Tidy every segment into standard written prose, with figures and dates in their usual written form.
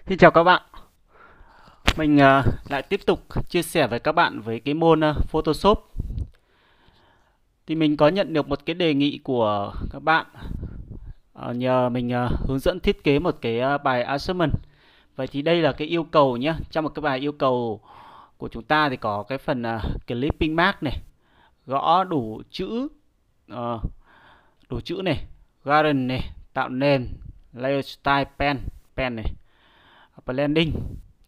Xin chào các bạn. Mình lại tiếp tục chia sẻ với các bạn với cái môn Photoshop. Thì mình có nhận được một cái đề nghị của các bạn nhờ mình hướng dẫn thiết kế một cái bài assignment. Vậy thì đây là cái yêu cầu nhé. Trong một cái bài yêu cầu của chúng ta thì có cái phần clipping mark này, gõ ờ, đủ chữ này, garden này, tạo nền, layer style pen này, blending,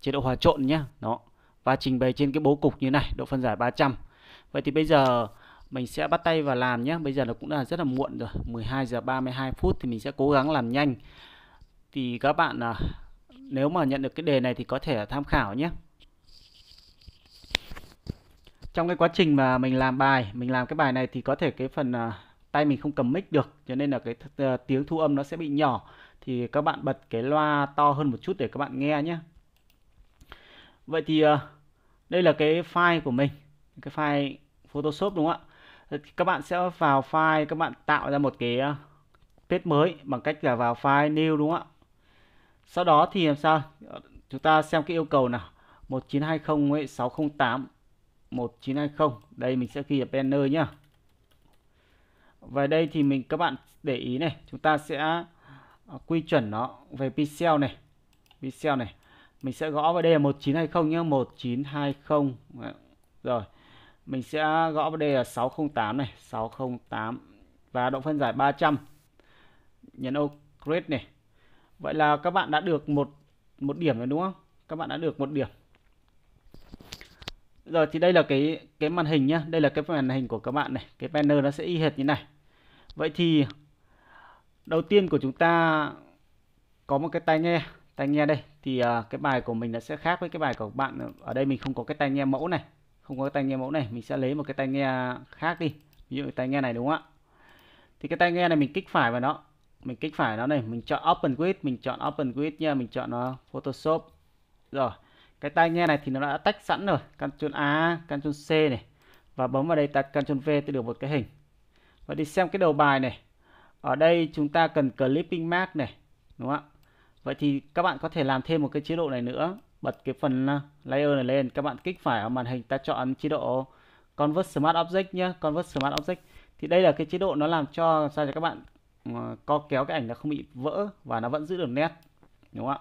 chế độ hòa trộn nhé, đó, và trình bày trên cái bố cục như này, độ phân giải 300. Vậy thì bây giờ mình sẽ bắt tay vào làm nhé. Bây giờ nó cũng là rất là muộn rồi, 12 giờ 32 phút thì mình sẽ cố gắng làm nhanh. Thì các bạn nếu mà nhận được cái đề này thì có thể tham khảo nhé. Trong cái quá trình mà mình làm cái bài này thì có thể cái phần tay mình không cầm mic được, cho nên là cái tiếng thu âm nó sẽ bị nhỏ. Thì các bạn bật cái loa to hơn một chút để các bạn nghe nhé. Vậy thì đây là cái file của mình, cái file Photoshop đúng không ạ? Các bạn sẽ vào file, các bạn tạo ra một cái page mới bằng cách là vào file new đúng không ạ? Sau đó thì làm sao? Chúng ta xem cái yêu cầu nào. 1920 608 1920. Đây mình sẽ ghi ở banner nhá. Và đây thì các bạn để ý này, chúng ta sẽ quy chuẩn nó về pixel này. Pixel này. Mình sẽ gõ vào đây là 1920 nhá, 1920. Rồi, mình sẽ gõ vào đây là 608 này, 608 và độ phân giải 300. Nhấn OK này. Vậy là các bạn đã được một điểm rồi đúng không? Các bạn đã được một điểm. Rồi thì đây là cái màn hình nhá, đây là cái màn hình của các bạn này, cái banner nó sẽ y hệt như này. Vậy thì đầu tiên của chúng ta có một cái tai nghe đây thì cái bài của mình nó sẽ khác với cái bài của bạn. Ở đây mình không có cái tai nghe mẫu này, không có cái tai nghe mẫu này, mình sẽ lấy một cái tai nghe khác đi, ví dụ tai nghe này đúng không ạ? Thì cái tai nghe này mình kích phải vào nó, mình kích phải nó này, mình chọn Open with, mình chọn Open with nha, mình chọn nó Photoshop. Rồi cái tai nghe này thì nó đã tách sẵn rồi, Ctrl A, Ctrl C này, và bấm vào đây ta Ctrl V tôi được một cái hình. Và đi xem cái đầu bài này, ở đây chúng ta cần clipping mark này đúng không ạ? Vậy thì các bạn có thể làm thêm một cái chế độ này nữa, bật cái phần layer này lên, các bạn kích phải ở màn hình, ta chọn chế độ Convert Smart Object nhé, Convert Smart Object. Thì đây là cái chế độ nó làm cho sao cho các bạn co kéo cái ảnh nó không bị vỡ và nó vẫn giữ được nét, đúng không ạ?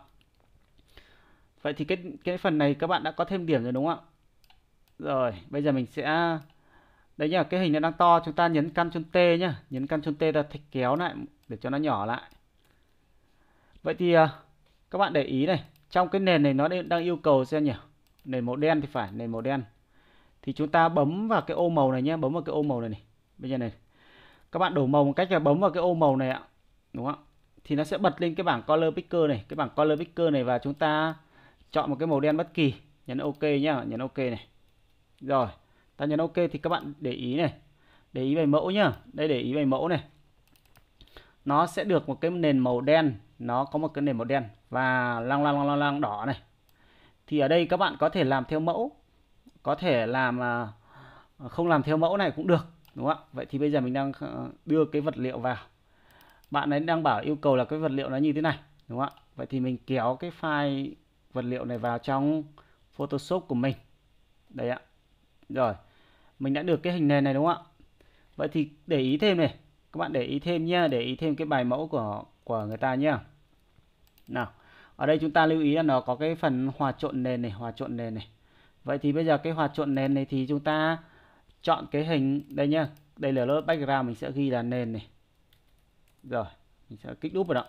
Vậy thì cái phần này các bạn đã có thêm điểm rồi đúng không ạ? Rồi, bây giờ mình sẽ đấy nhá, cái hình nó đang to, chúng ta nhấn Ctrl T nhá, nhấn Ctrl T ra thạch kéo lại để cho nó nhỏ lại. Vậy thì các bạn để ý này, trong cái nền này nó đang yêu cầu xem nhỉ, nền màu đen thì phải, nền màu đen. Thì chúng ta bấm vào cái ô màu này nhé, bấm vào cái ô màu này này. Bây giờ này, các bạn đổi màu một cách là bấm vào cái ô màu này ạ, đúng không ạ? Thì nó sẽ bật lên cái bảng Color Picker này, cái bảng Color Picker này, và chúng ta chọn một cái màu đen bất kỳ, nhấn OK nhá, nhấn OK này. Rồi, ta nhấn OK thì các bạn để ý này, để ý bài mẫu nhá, đây để ý bài mẫu này. Nó sẽ được một cái nền màu đen, nó có một cái nền màu đen và lăng đỏ này. Thì ở đây các bạn có thể làm theo mẫu, có thể làm không làm theo mẫu này cũng được, đúng không ạ? Vậy thì bây giờ mình đang đưa cái vật liệu vào. Bạn ấy đang bảo yêu cầu là cái vật liệu nó như thế này, đúng không ạ? Vậy thì mình kéo cái file vật liệu này vào trong Photoshop của mình. Đây ạ. Rồi, mình đã được cái hình nền này đúng không ạ? Vậy thì để ý thêm này, các bạn để ý thêm nhá, để ý thêm cái bài mẫu của người ta nhá. Nào, ở đây chúng ta lưu ý là nó có cái phần hòa trộn nền này, hòa trộn nền này. Vậy thì bây giờ cái hòa trộn nền này thì chúng ta chọn cái hình đây nhá. Đây là lớp background, mình sẽ ghi là nền này. Rồi, mình sẽ kích đúp vào đó.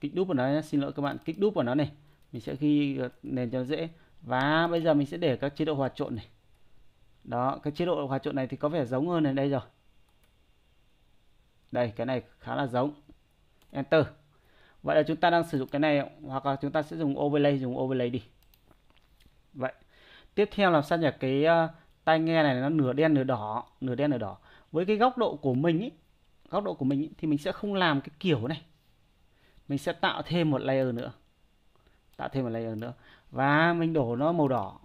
Kích đúp vào nó nhé, xin lỗi các bạn, kích đúp vào nó này. Mình sẽ ghi nền cho nó dễ. Và bây giờ mình sẽ để các chế độ hòa trộn này. Đó, cái chế độ hòa trộn này thì có vẻ giống hơn này đây rồi. Đây, cái này khá là giống. Enter. Vậy là chúng ta đang sử dụng cái này, hoặc là chúng ta sẽ dùng overlay đi. Vậy. Tiếp theo làm sao nhỉ? Cái tai nghe này nó nửa đen nửa đỏ, nửa đen nửa đỏ. Với cái góc độ của mình ý, thì mình sẽ không làm cái kiểu này. Mình sẽ tạo thêm một layer nữa. Tạo thêm một layer nữa và mình đổ nó màu đỏ.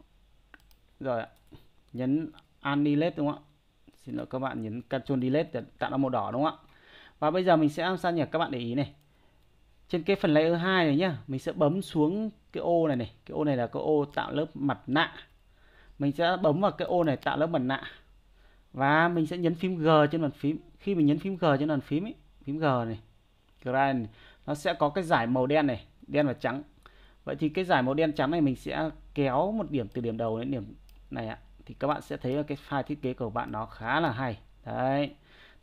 Rồi ạ. Nhấn Delete đúng không ạ? Xin lỗi các bạn, nhấn Ctrl Delete để tạo ra màu đỏ đúng không ạ? Và bây giờ mình sẽ làm sao nhỉ? Các bạn để ý này. trên cái phần layer 2 này nhá, mình sẽ bấm xuống cái ô này này, cái ô này là cái ô tạo lớp mặt nạ. Mình sẽ bấm vào cái ô này tạo lớp mặt nạ và mình sẽ nhấn phím G trên bàn phím. Khi mình nhấn phím G trên bàn phím ấy, phím G này, Grand, nó sẽ có cái dải màu đen này, đen và trắng. Vậy thì cái dải màu đen trắng này mình sẽ kéo một điểm từ điểm đầu đến điểm này ạ. Thì các bạn sẽ thấy là cái file thiết kế của bạn nó khá là hay. Đấy,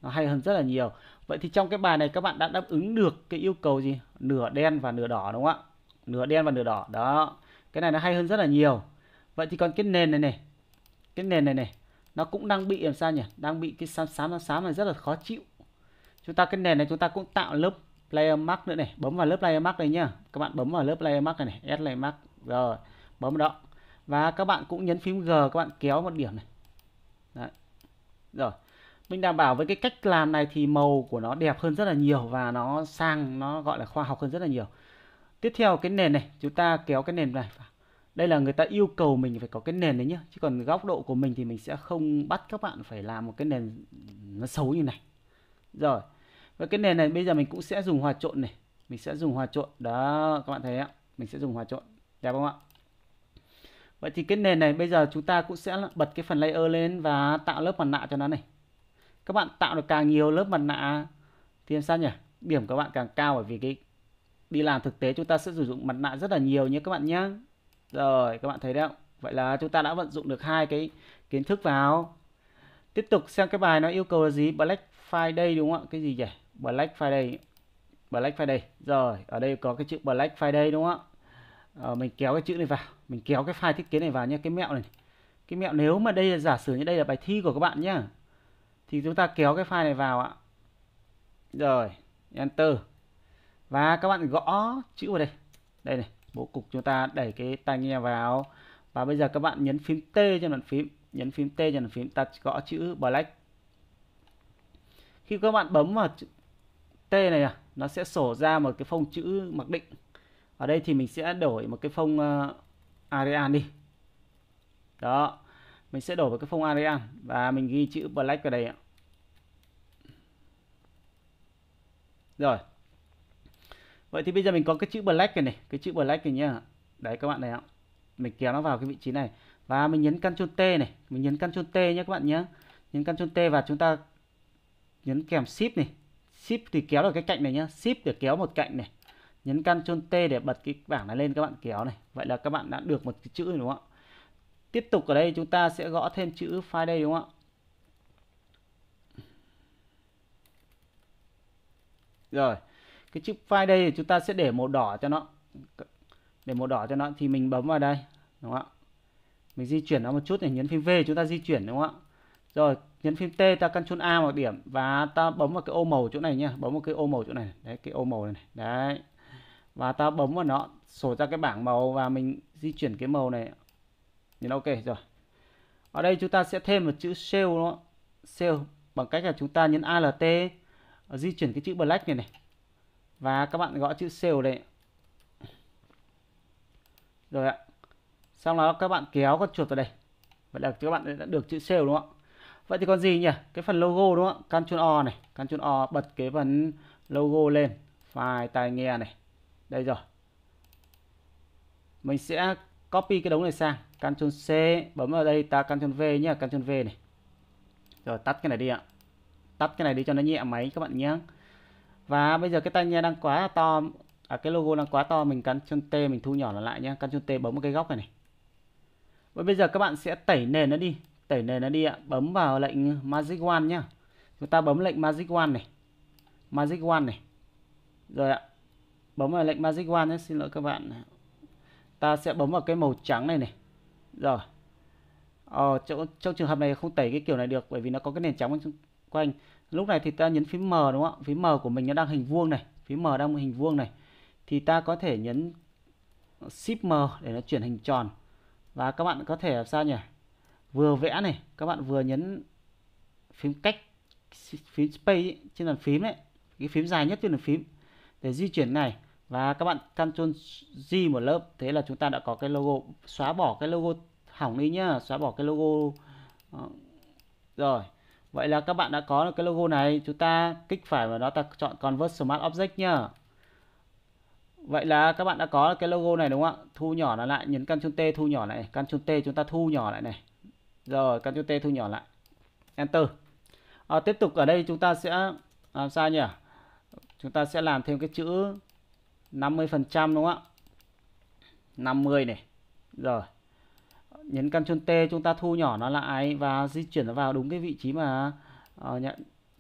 nó hay hơn rất là nhiều. Vậy thì trong cái bài này các bạn đã đáp ứng được cái yêu cầu gì? Nửa đen và nửa đỏ đúng không ạ? Nửa đen và nửa đỏ. Đó. Cái này nó hay hơn rất là nhiều. Vậy thì còn cái nền này này. Cái nền này này, nó cũng đang bị làm sao nhỉ? Đang bị cái xám này rất là khó chịu. Chúng ta cái nền này chúng ta cũng tạo lớp layer mask nữa này, bấm vào lớp layer mask này nhá. Các bạn bấm vào lớp layer mask này này, S layer mask. Rồi, bấm đó. Và các bạn cũng nhấn phím G, các bạn kéo một điểm này. Đấy. Rồi. Mình đảm bảo với cái cách làm này thì màu của nó đẹp hơn rất là nhiều và nó sang, nó gọi là khoa học hơn rất là nhiều. Tiếp theo cái nền này, chúng ta kéo cái nền này. Đây là người ta yêu cầu mình phải có cái nền đấy nhá. Chứ còn góc độ của mình thì mình sẽ không bắt các bạn phải làm một cái nền nó xấu như này. Rồi. Và cái nền này bây giờ mình cũng sẽ dùng hòa trộn này. Mình sẽ dùng hòa trộn. Đó, các bạn thấy ạ. Mình sẽ dùng hòa trộn. Đẹp không ạ? Vậy thì cái nền này bây giờ chúng ta cũng sẽ bật cái phần layer lên và tạo lớp mặt nạ cho nó này. Các bạn tạo được càng nhiều lớp mặt nạ thì làm sao nhỉ? Điểm các bạn càng cao, bởi vì cái đi làm thực tế chúng ta sẽ sử dụng mặt nạ rất là nhiều nhé các bạn nhé. Rồi, các bạn thấy đấy không? Vậy là chúng ta đã vận dụng được hai cái kiến thức vào. Tiếp tục xem cái bài nó yêu cầu là gì? Black Friday đúng không ạ? Cái gì nhỉ? Black Friday. Black Friday. Rồi, ở đây có cái chữ Black Friday đúng không ạ? Mình kéo cái chữ này vào. Mình kéo cái file thiết kế này vào nhé. Cái mẹo này. Cái mẹo nếu mà đây là giả sử như đây là bài thi của các bạn nhé, thì chúng ta kéo cái file này vào ạ. Rồi, Enter. Và các bạn gõ chữ vào đây. Đây này, bố cục chúng ta đẩy cái tai nghe vào. Và bây giờ các bạn nhấn phím T trên bàn phím. Nhấn phím T trên bàn phím, ta gõ chữ Black. Khi các bạn bấm vào chữ T này, nó sẽ sổ ra một cái phông chữ mặc định. Ở đây thì mình sẽ đổi một cái phông Arial đi. Đó, mình sẽ đổi một cái phông Arial và mình ghi chữ Black vào đây ạ. Rồi. Vậy thì bây giờ mình có cái chữ Black này này, cái chữ Black này nhá. Đấy các bạn này ạ. Mình kéo nó vào cái vị trí này và mình nhấn Ctrl T này, mình nhấn Ctrl T nhé các bạn nhé. Nhấn Ctrl T và chúng ta nhấn kèm Shift này. Shift thì kéo được cái cạnh này nhá, Shift để kéo một cạnh này. Nhấn Ctrl T để bật cái bảng này lên, các bạn kéo này. Vậy là các bạn đã được một cái chữ rồi đúng không ạ? Tiếp tục ở đây chúng ta sẽ gõ thêm chữ file đây đúng không ạ? Rồi, cái chữ file đây thì chúng ta sẽ để màu đỏ cho nó. Để màu đỏ cho nó thì mình bấm vào đây, đúng không ạ? Mình di chuyển nó một chút này, nhấn phím V chúng ta di chuyển đúng không ạ? Rồi, nhấn phím T ta Ctrl A một điểm và ta bấm vào cái ô màu chỗ này nhá, bấm vào cái ô màu chỗ này. Đấy, cái ô màu này. Đấy. Và ta bấm vào nó, sổ ra cái bảng màu và mình di chuyển cái màu này. Nhấn OK rồi. Ở đây chúng ta sẽ thêm một chữ Shell đúng không? Shell bằng cách là chúng ta nhấn Alt, di chuyển cái chữ Black này này. Và các bạn gõ chữ Shell đây. Rồi ạ. Xong đó các bạn kéo con chuột vào đây. Vậy là các bạn đã được chữ Shell đúng không ạ? Vậy thì còn gì nhỉ? Cái phần logo đúng không ạ? Ctrl O này, Ctrl O bật cái phần logo lên, file tai nghe này. Đây rồi. Mình sẽ copy cái đống này sang, Ctrl C, bấm vào đây ta Ctrl V nhé, Ctrl V này. Rồi tắt cái này đi ạ. Tắt cái này đi cho nó nhẹ máy các bạn nhé. Và bây giờ cái tai nghe đang quá to, cái logo đang quá to, mình Ctrl T mình thu nhỏ nó lại nhé, Ctrl T bấm vào cái góc này này. Và bây giờ các bạn sẽ tẩy nền nó đi. Tẩy nền nó đi ạ. Bấm vào lệnh Magic Wand nhá. Chúng ta bấm lệnh Magic Wand này. Magic Wand này. Rồi ạ. Bấm vào lệnh Magic Wand nhé. Xin lỗi các bạn. Ta sẽ bấm vào cái màu trắng này này. Rồi. Trong trường hợp này không tẩy cái kiểu này được, bởi vì nó có cái nền trắng quanh. Lúc này thì ta nhấn phím M đúng không ạ? Phím M của mình nó đang hình vuông này. Phím M đang hình vuông này. Thì ta có thể nhấn Shift M để nó chuyển hình tròn. Và các bạn có thể làm sao nhỉ? Vừa vẽ này, các bạn vừa nhấn phím cách, phím space trên bàn phím đấy, cái phím dài nhất trên bàn phím để di chuyển này. Và các bạn Ctrl G một lớp, thế là chúng ta đã có cái logo. Xóa bỏ cái logo hỏng đi nhá, xóa bỏ cái logo. Rồi, vậy là các bạn đã có được cái logo này. Chúng ta kích phải vào đó, ta chọn Convert Smart Object nhá. Vậy là các bạn đã có cái logo này đúng không ạ? Thu nhỏ nó lại, nhấn Ctrl T thu nhỏ lại, Ctrl T chúng ta thu nhỏ lại này. Rồi, Ctrl T thu nhỏ lại. Enter. Tiếp tục ở đây chúng ta sẽ làm sao nhỉ? Chúng ta sẽ làm thêm cái chữ 50% đúng không ạ? 50 này. Rồi. Nhấn Ctrl T chúng ta thu nhỏ nó lại và di chuyển nó vào đúng cái vị trí mà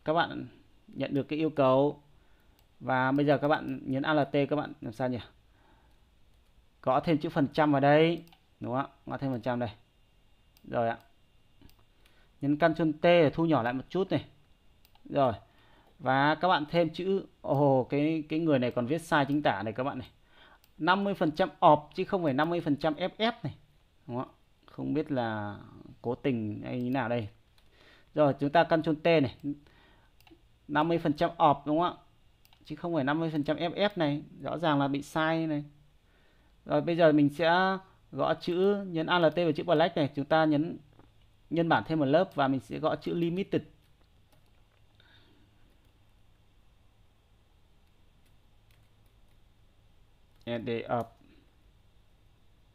các bạn nhận được cái yêu cầu. Và bây giờ các bạn nhấn Alt các bạn làm sao nhỉ? Gõ thêm chữ phần trăm vào đây, đúng không ạ? Gõ thêm phần trăm đây. Rồi ạ. Nhấn Ctrl T để thu nhỏ lại một chút này. Rồi. Và các bạn thêm chữ cái người này còn viết sai chính tả này các bạn này. 50% off chứ không phải 50% FF này. Đúng không ạ? Không biết là cố tình hay như nào đây. Rồi chúng ta Ctrl T này. 50% off đúng không ạ? Chứ không phải 50% FF này, rõ ràng là bị sai này. Rồi bây giờ mình sẽ gõ chữ, nhấn Alt vào chữ black này, chúng ta nhấn nhân bản thêm một lớp và mình sẽ gõ chữ limited. And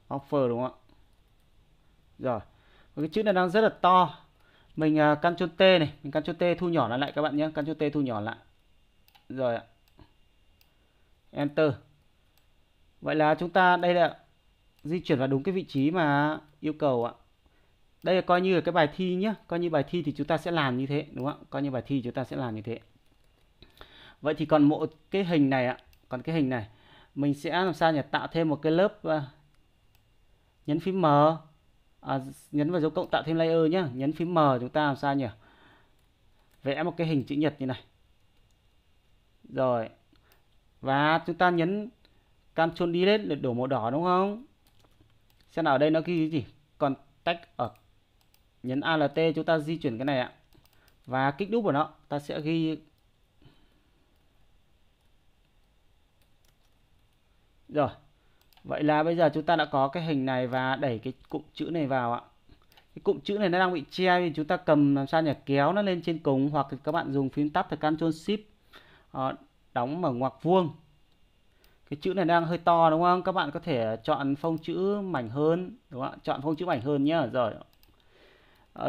offer đúng không ạ? Rồi. Cái chữ này đang rất là to. Mình Ctrl T này, mình Ctrl T thu nhỏ nó lại các bạn nhé, Ctrl T thu nhỏ lại. Rồi ạ. Enter. Vậy là chúng ta đây là di chuyển vào đúng cái vị trí mà yêu cầu ạ. Đây là coi như là cái bài thi nhé, coi như bài thi thì chúng ta sẽ làm như thế đúng không ạ? Coi như bài thi chúng ta sẽ làm như thế. Vậy thì còn một cái hình này ạ, còn cái hình này mình sẽ làm sao nhỉ? Tạo thêm một cái lớp, nhấn phím M, nhấn vào dấu cộng tạo thêm layer nhé, nhấn phím M chúng ta làm sao nhỉ? Vẽ một cái hình chữ nhật như này. Rồi. Và chúng ta nhấn Ctrl Delete để đổ màu đỏ đúng không? Xem nào ở đây nó ghi cái gì? Còn tách ở, nhấn Alt chúng ta di chuyển cái này ạ. Và kích đúp vào nó, ta sẽ ghi. Rồi. Vậy là bây giờ chúng ta đã có cái hình này và đẩy cái cụm chữ này vào ạ. Cái cụm chữ này nó đang bị che vì chúng ta cầm làm sao nhỉ? Kéo nó lên trên cùng, hoặc các bạn dùng phím tab từ Ctrl Shift đóng mở ngoặc vuông. Cái chữ này đang hơi to đúng không? Các bạn có thể chọn phông chữ mảnh hơn, đúng không ạ? Chọn phông chữ mảnh hơn nhé. Rồi.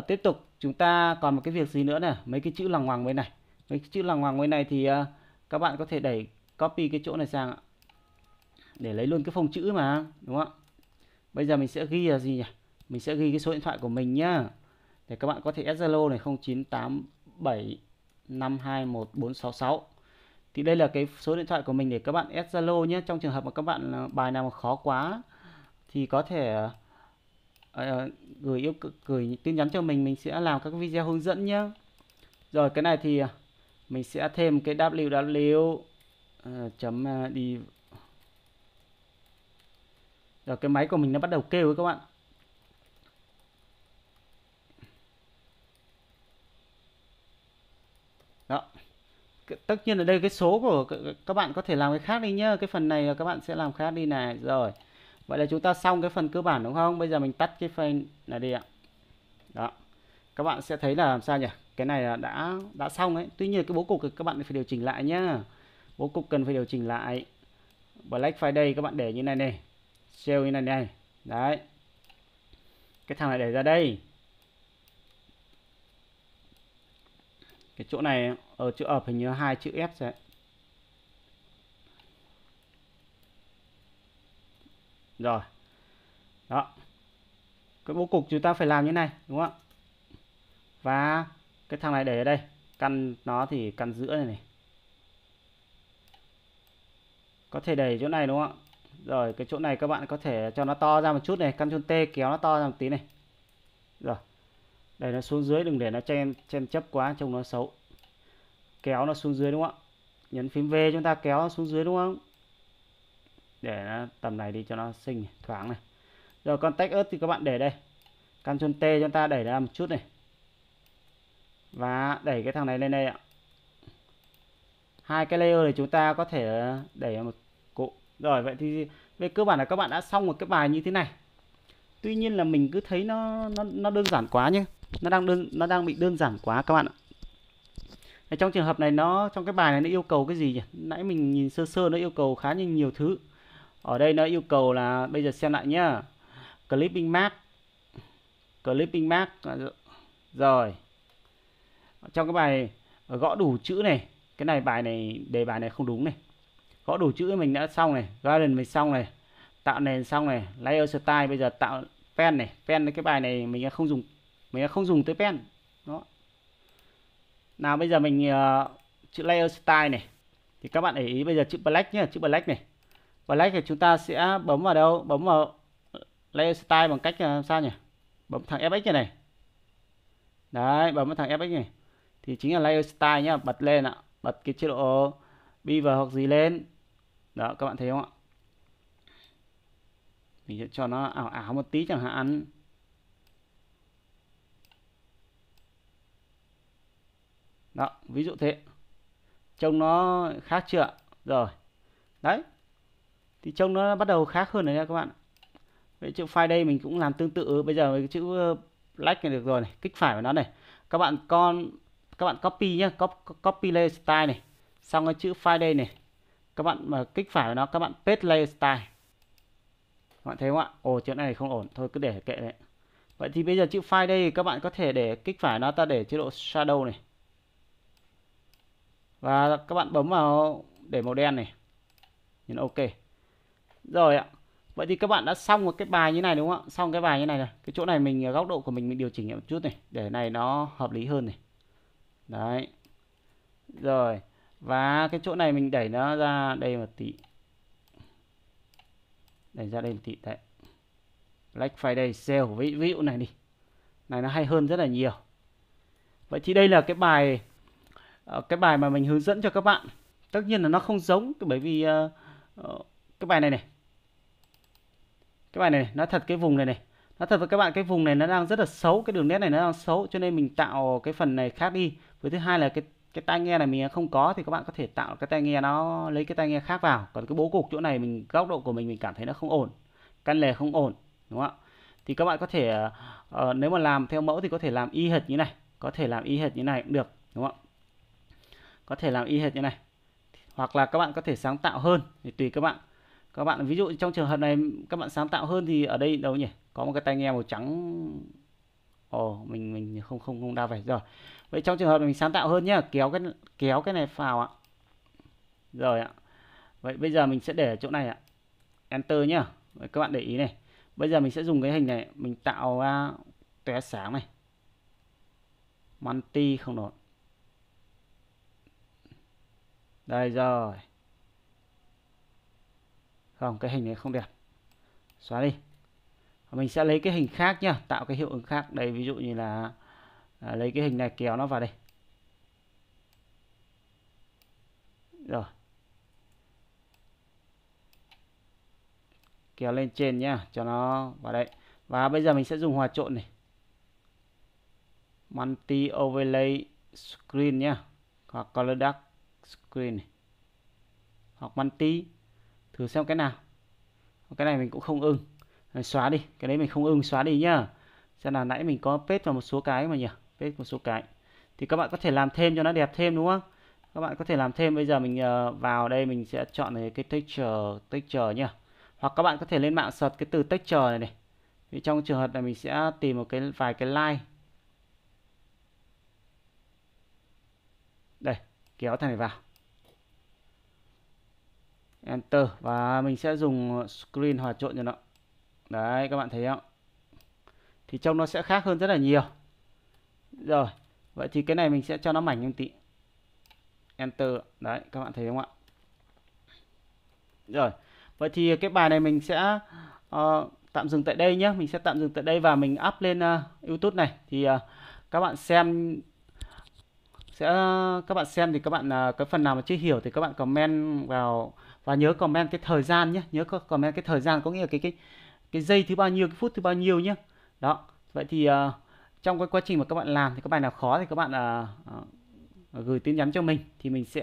Tiếp tục chúng ta còn một cái việc gì nữa này, mấy cái chữ lằng ngoằng bên này. Mấy cái chữ lằng ngoằng bên này thì các bạn có thể đẩy copy cái chỗ này sang ạ. Để lấy luôn cái phông chữ mà, đúng không ạ? Bây giờ mình sẽ ghi là gì nhỉ? Mình sẽ ghi cái số điện thoại của mình nhá. Để các bạn có thể add Zalo này 0987521466. Thì đây là cái số điện thoại của mình để các bạn add Zalo nhé. Trong trường hợp mà các bạn bài nào mà khó quá thì có thể gửi tin nhắn cho mình sẽ làm các video hướng dẫn nhé. Rồi cái này thì mình sẽ thêm cái www đi. Rồi cái máy của mình nó bắt đầu kêu các bạn. Đó. Tất nhiên ở đây cái số của các bạn có thể làm cái khác đi nhá. Cái phần này các bạn sẽ làm khác đi này. Rồi. Vậy là chúng ta xong cái phần cơ bản đúng không? Bây giờ mình tắt cái file này đi ạ. Đó. Các bạn sẽ thấy là làm sao nhỉ? Cái này là đã xong ấy. Tuy nhiên cái bố cục thì các bạn phải điều chỉnh lại nhá. Bố cục cần phải điều chỉnh lại. Black Friday các bạn để như này này. Sale như này này. Đấy. Cái thằng này để ra đây. Cái chỗ này ở chữ ập hình như 2 chữ F rồi. Rồi. Đó. Cái bố cục chúng ta phải làm như này, đúng không ạ? Và cái thằng này để ở đây, căn nó thì căn giữa này này. Có thể để chỗ này đúng không ạ? Rồi cái chỗ này các bạn có thể cho nó to ra một chút này, Ctrl T kéo nó to ra một tí này. Rồi. Đẩy nó xuống dưới, đừng để nó chen chấp quá trông nó xấu. Kéo nó xuống dưới đúng không ạ? Nhấn phím V chúng ta kéo nó xuống dưới đúng không? Để nó tầm này đi cho nó xinh thoáng này. Rồi con text ớt thì các bạn để đây. Ctrl T chúng ta đẩy ra một chút này. Và đẩy cái thằng này lên đây ạ. Hai cái layer này chúng ta có thể đẩy một cụm. Rồi vậy thì về cơ bản là các bạn đã xong một cái bài như thế này. Tuy nhiên là mình cứ thấy nó đơn giản quá nhé. Nó đang bị đơn giản quá các bạn ạ. Trong trường hợp này trong cái bài này nó yêu cầu cái gì nhỉ? Nãy mình nhìn sơ sơ nó yêu cầu khá nhiều thứ. Ở đây nó yêu cầu là bây giờ xem lại nhá. Clipping mark rồi. Trong cái bài này, gõ đủ chữ này, cái này bài này đề bài này không đúng này. Gõ đủ chữ mình đã xong này, garden mình xong này, tạo nền xong này, layer style bây giờ tạo pen này, pen cái bài này mình không dùng tới pen. Đó. Nào bây giờ mình chữ layer style này thì các bạn để ý bây giờ chữ black nhá, chữ black này. Black thì chúng ta sẽ bấm vào đâu? Bấm vào layer style bằng cách sao nhỉ? Bấm thằng FX này này. Đấy, bấm vào thằng FX này. Thì chính là layer style nhá, bật lên ạ, bật cái chế độ beaver hoặc gì lên. Đó, các bạn thấy không ạ? Mình sẽ cho nó ảo ảo một tí chẳng hạn. Đó, ví dụ thế. Trông nó khác chưa? Rồi. Đấy. Thì trông nó bắt đầu khác hơn rồi nha các bạn. Vậy chữ file đây mình cũng làm tương tự. Bây giờ cái chữ black này được rồi này, kích phải vào nó này. Các bạn copy nhé, copy layer style này. Xong cái chữ file đây này. Các bạn mà kích phải vào nó, các bạn paste layer style. Các bạn thấy không ạ? Ồ, chuyện này không ổn, thôi cứ để kệ đấy. Vậy thì bây giờ chữ file đây các bạn có thể để kích phải nó, ta để chế độ shadow này. Và các bạn bấm vào để màu đen này. Nhấn OK. Rồi ạ. Vậy thì các bạn đã xong một cái bài như này đúng không ạ? Xong cái bài như này này. Cái chỗ này mình góc độ của mình điều chỉnh một chút này, để này nó hợp lý hơn này. Đấy. Rồi. Và cái chỗ này mình đẩy nó ra đây một tí. Đẩy ra đây một tí đấy. Black Friday sale ví dụ này đi. Này nó hay hơn rất là nhiều. Vậy thì đây là cái bài mà mình hướng dẫn cho các bạn. Tất nhiên là nó không giống, bởi vì cái bài này này. Cái bài này nói thật cái vùng này này, nói thật với các bạn cái vùng này nó đang rất là xấu, cái đường nét này nó đang xấu, cho nên mình tạo cái phần này khác đi. Với thứ hai là cái tai nghe này mình không có thì các bạn có thể tạo cái tai nghe, nó lấy cái tai nghe khác vào. Còn cái bố cục chỗ này mình góc độ của mình cảm thấy nó không ổn, căn lề không ổn, đúng không ạ? Thì các bạn có thể nếu mà làm theo mẫu thì có thể làm y hệt như này, có thể làm y hệt như này cũng được, đúng không ạ? Có thể làm y hệt như này, hoặc là các bạn có thể sáng tạo hơn thì tùy các bạn. Các bạn ví dụ trong trường hợp này các bạn sáng tạo hơn thì ở đây đâu nhỉ? Có một cái tai nghe màu trắng. Ồ, mình không đa vậy rồi. Vậy trong trường hợp mình sáng tạo hơn nhá, kéo cái này vào ạ. Rồi ạ. Vậy bây giờ mình sẽ để ở chỗ này ạ. Enter nhá. Vậy các bạn để ý này. Bây giờ mình sẽ dùng cái hình này, mình tạo ra tóe sáng này. Multi không nổi. Đây rồi. Không, cái hình này không đẹp. Xóa đi. Mình sẽ lấy cái hình khác nhá, tạo cái hiệu ứng khác. Đây ví dụ như là lấy cái hình này kéo nó vào đây. Rồi. Kéo lên trên nhá, cho nó vào đây. Và bây giờ mình sẽ dùng hòa trộn này. Multi overlay screen nhá. Hoặc color dark screen này. Hoặc multi. Thử xem cái nào. Cái này mình cũng không ưng. Xóa đi, cái đấy mình không ưng, xóa đi nhá. Xem là nãy mình có paste vào một số cái mà nhỉ, paste một số cái. Thì các bạn có thể làm thêm cho nó đẹp thêm đúng không? Các bạn có thể làm thêm. Bây giờ mình vào đây mình sẽ chọn cái texture nhá. Hoặc các bạn có thể lên mạng search cái từ texture này này. Thì trong trường hợp này mình sẽ tìm một vài cái line. Đây, kéo thằng này vào. Enter và mình sẽ dùng screen hòa trộn cho nó. Đấy, các bạn thấy không? Thì trông nó sẽ khác hơn rất là nhiều. Rồi, vậy thì cái này mình sẽ cho nó mảnh một tí. Enter. Đấy, các bạn thấy không ạ? Rồi, vậy thì cái bài này mình sẽ tạm dừng tại đây nhé. Mình sẽ tạm dừng tại đây và mình up lên YouTube này. Thì các bạn xem thì các bạn cái phần nào mà chưa hiểu thì các bạn comment vào, và nhớ comment cái thời gian nhé. Nhớ comment cái thời gian, có nghĩa là cái giây thứ bao nhiêu, cái phút thứ bao nhiêu nhé. Đó. Vậy thì trong cái quá trình mà các bạn làm thì các bài nào khó thì các bạn gửi tin nhắn cho mình thì mình sẽ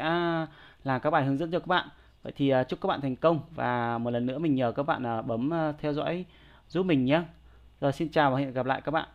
làm các bài hướng dẫn cho các bạn. Vậy thì chúc các bạn thành công, và một lần nữa mình nhờ các bạn bấm theo dõi giúp mình nhé. Rồi, xin chào và hẹn gặp lại các bạn.